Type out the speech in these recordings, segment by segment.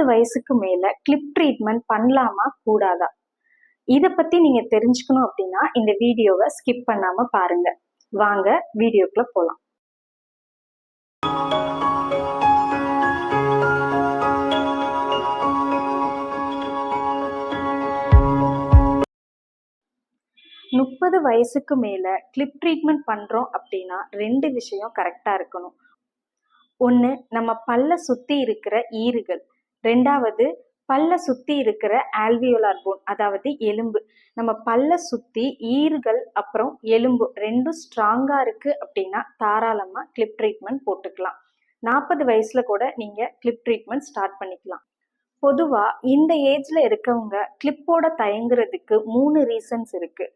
30 வயசுக்கு மேல clip treatment பண்ணலாமா கூடாதா? இத பத்தி நீங்க தெரிஞ்சுக்கணும் அப்படின்னா இந்த வீடியோவை ஸ்கிப் பண்ணாம பாருங்க. வாங்க வீடியோக்குள்ள போலாம். முப்பது வயசுக்கு மேல கிளிப் ட்ரீட்மெண்ட் பண்றோம் அப்படின்னா 2 விஷயம் கரெக்டா இருக்கணும். ஒண்ணு, நம்ம பல்ல சுத்தி இருக்கிற ஈறுகள். 2வது, பல்ல சுத்தி இருக்கிற ஆல்வியோலார் போன், அதாவது எலும்பு. நம்ம பல்ல சுத்தி ஈறுகள் அப்புறம் எலும்பு 2ம் ஸ்ட்ராங்கா இருக்கு அப்படின்னா தாராளமா கிளிப் ட்ரீட்மெண்ட் போட்டுக்கலாம். 40 வயசுல கூட நீங்க கிளிப் ட்ரீட்மெண்ட் ஸ்டார்ட் பண்ணிக்கலாம். பொதுவா இந்த ஏஜ்ல இருக்கவங்க கிளிப்போட தயங்குறதுக்கு 3 ரீசன்ஸ் இருக்கு.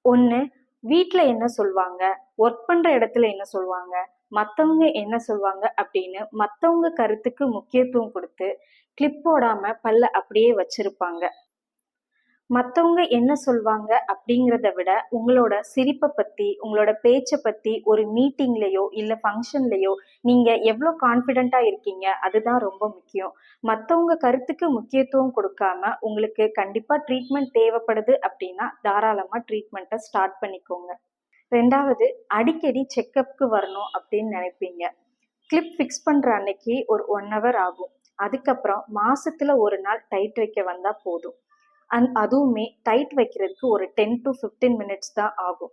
ஒண்ணு, வீட்ல என்ன சொல்வாங்க, ஒர்க் பண்ற இடத்துல என்ன சொல்வாங்க, மத்தவங்க என்ன சொல்வாங்க அப்படின்னு மத்தவங்க கருத்துக்கு முக்கியத்துவம் கொடுத்து கிளிப் போடாம பல்ல அப்படியே வச்சிருப்பாங்க. மத்தவங்க என்ன சொல்வாங்க அப்படிங்கிறத விட உங்களோட சிரிப்பை பத்தி, உங்களோட பேச்சை பத்தி ஒரு மீட்டிங்லயோ இல்ல ஃபங்க்ஷன்லயோ நீங்க எவ்வளோ கான்ஃபிடென்ட்டா இருக்கீங்க அதுதான் ரொம்ப முக்கியம். மத்தவங்க கருத்துக்கு முக்கியத்துவம் கொடுக்காம உங்களுக்கு கண்டிப்பா ட்ரீட்மெண்ட் தேவைப்படுது அப்படின்னா தாராளமா ட்ரீட்மெண்ட்டை ஸ்டார்ட் பண்ணிக்கோங்க. 2வது, அடிக்கடி செக்கப்க்கு வரணும் அப்படின்னு நினைப்பீங்க. கிளிப் ஃபிக்ஸ் பண்ற அன்னைக்கு ஒரு 1 ஹவர் ஆகும். அதுக்கப்புறம் மாசத்துல ஒரு நாள் டைட் வைக்க வந்தா போதும். அதுவுமே டைட் வைக்கிறதுக்கு ஒரு 10 to 15 மினிட்ஸ் தான் ஆகும்.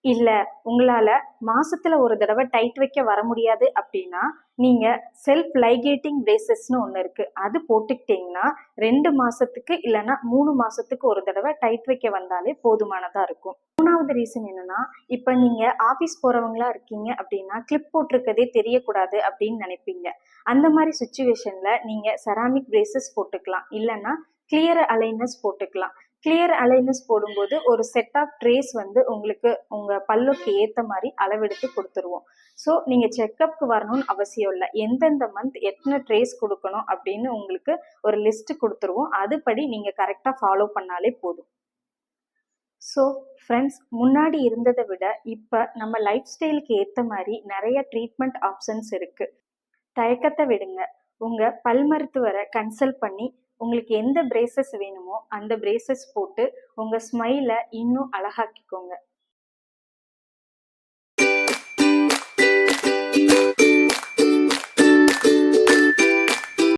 இல்ல உங்களால மாசத்துல ஒரு தடவை டைட் வைக்க வர முடியாது அப்படின்னா நீங்க செல்ஃப் லைகேட்டிங் பிரேசஸ்னு ஒண்ணு இருக்கு. அது போட்டுக்கிட்டீங்கன்னா 2 மாசத்துக்கு இல்லைன்னா 3 மாசத்துக்கு ஒரு தடவை டைட் வைக்க வந்தாலே போதுமானதா இருக்கும். 3வது ரீசன் என்னன்னா, இப்ப நீங்க ஆபீஸ் போறவங்களா இருக்கீங்க அப்படின்னா கிளிப் போட்டிருக்கதே தெரியக்கூடாது அப்படின்னு நினைப்பீங்க. அந்த மாதிரி சுச்சுவேஷன்ல நீங்க செராமிக் பிரேசஸ் போட்டுக்கலாம், இல்லைன்னா கிளியர் அலைனஸ் போட்டுக்கலாம். கிளியர் அலைனஸ் போடும்போது ஒரு செட் ஆஃப் ட்ரேஸ் வந்து உங்களுக்கு உங்க பல்லுக்கு ஏத்த மாதிரி அளவெடுத்து கொடுத்துருவோம். ஸோ நீங்க செக்கப்க்கு வரணும்னு அவசியம் இல்லை. எந்தெந்த மந்த் எத்தனை ட்ரேஸ் கொடுக்கணும் அப்படின்னு உங்களுக்கு ஒரு லிஸ்ட் கொடுத்துருவோம். அதுபடி நீங்க கரெக்டா ஃபாலோ பண்ணாலே போதும். ஸோ ஃப்ரெண்ட்ஸ், முன்னாடி இருந்ததை விட இப்போ நம்ம லைஃப் ஸ்டைலுக்கு ஏற்ற மாதிரி நிறைய ட்ரீட்மெண்ட் ஆப்ஷன்ஸ் இருக்கு. தயக்கத்தை விடுங்க. உங்க பல் மருத்துவரை கன்சல்ட் பண்ணி உங்களுக்கு எந்த பிரேசஸ் வேணுமோ அந்த பிரேசஸ் போட்டு உங்க ஸ்மைலை இன்னும் அழகாக்கிக்கோங்க.